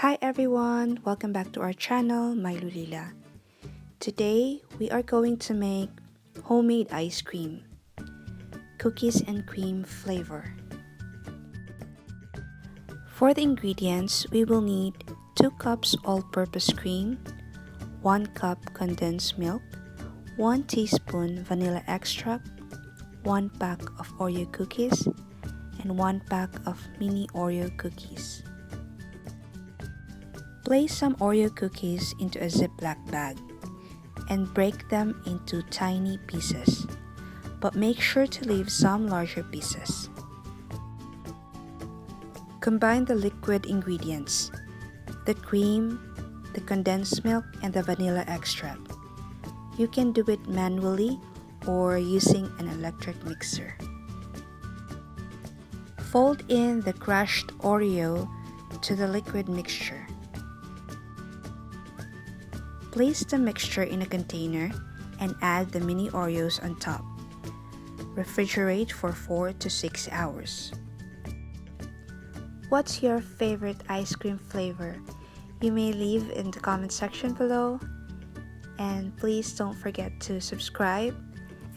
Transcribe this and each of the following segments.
Hi everyone, welcome back to our channel, My Lulila. Today we are going to make homemade ice cream, cookies and cream flavor. For the ingredients, we will need 2 cups all-purpose cream, 1 cup condensed milk, 1 teaspoon vanilla extract, 1 pack of Oreo cookies, and 1 pack of Mini Oreo cookies. Place some Oreo cookies into a Ziploc bag and break them into tiny pieces, but make sure to leave some larger pieces. Combine the liquid ingredients, the cream, the condensed milk, and the vanilla extract. You can do it manually or using an electric mixer. Fold in the crushed Oreo to the liquid mixture. Place the mixture in a container and add the mini Oreos on top. Refrigerate for 4 to 6 hours. What's your favorite ice cream flavor? You may leave in the comment section below. And please don't forget to subscribe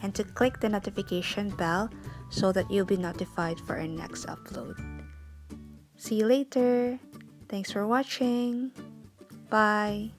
and to click the notification bell so that you'll be notified for our next upload. See you later. Thanks for watching. Bye.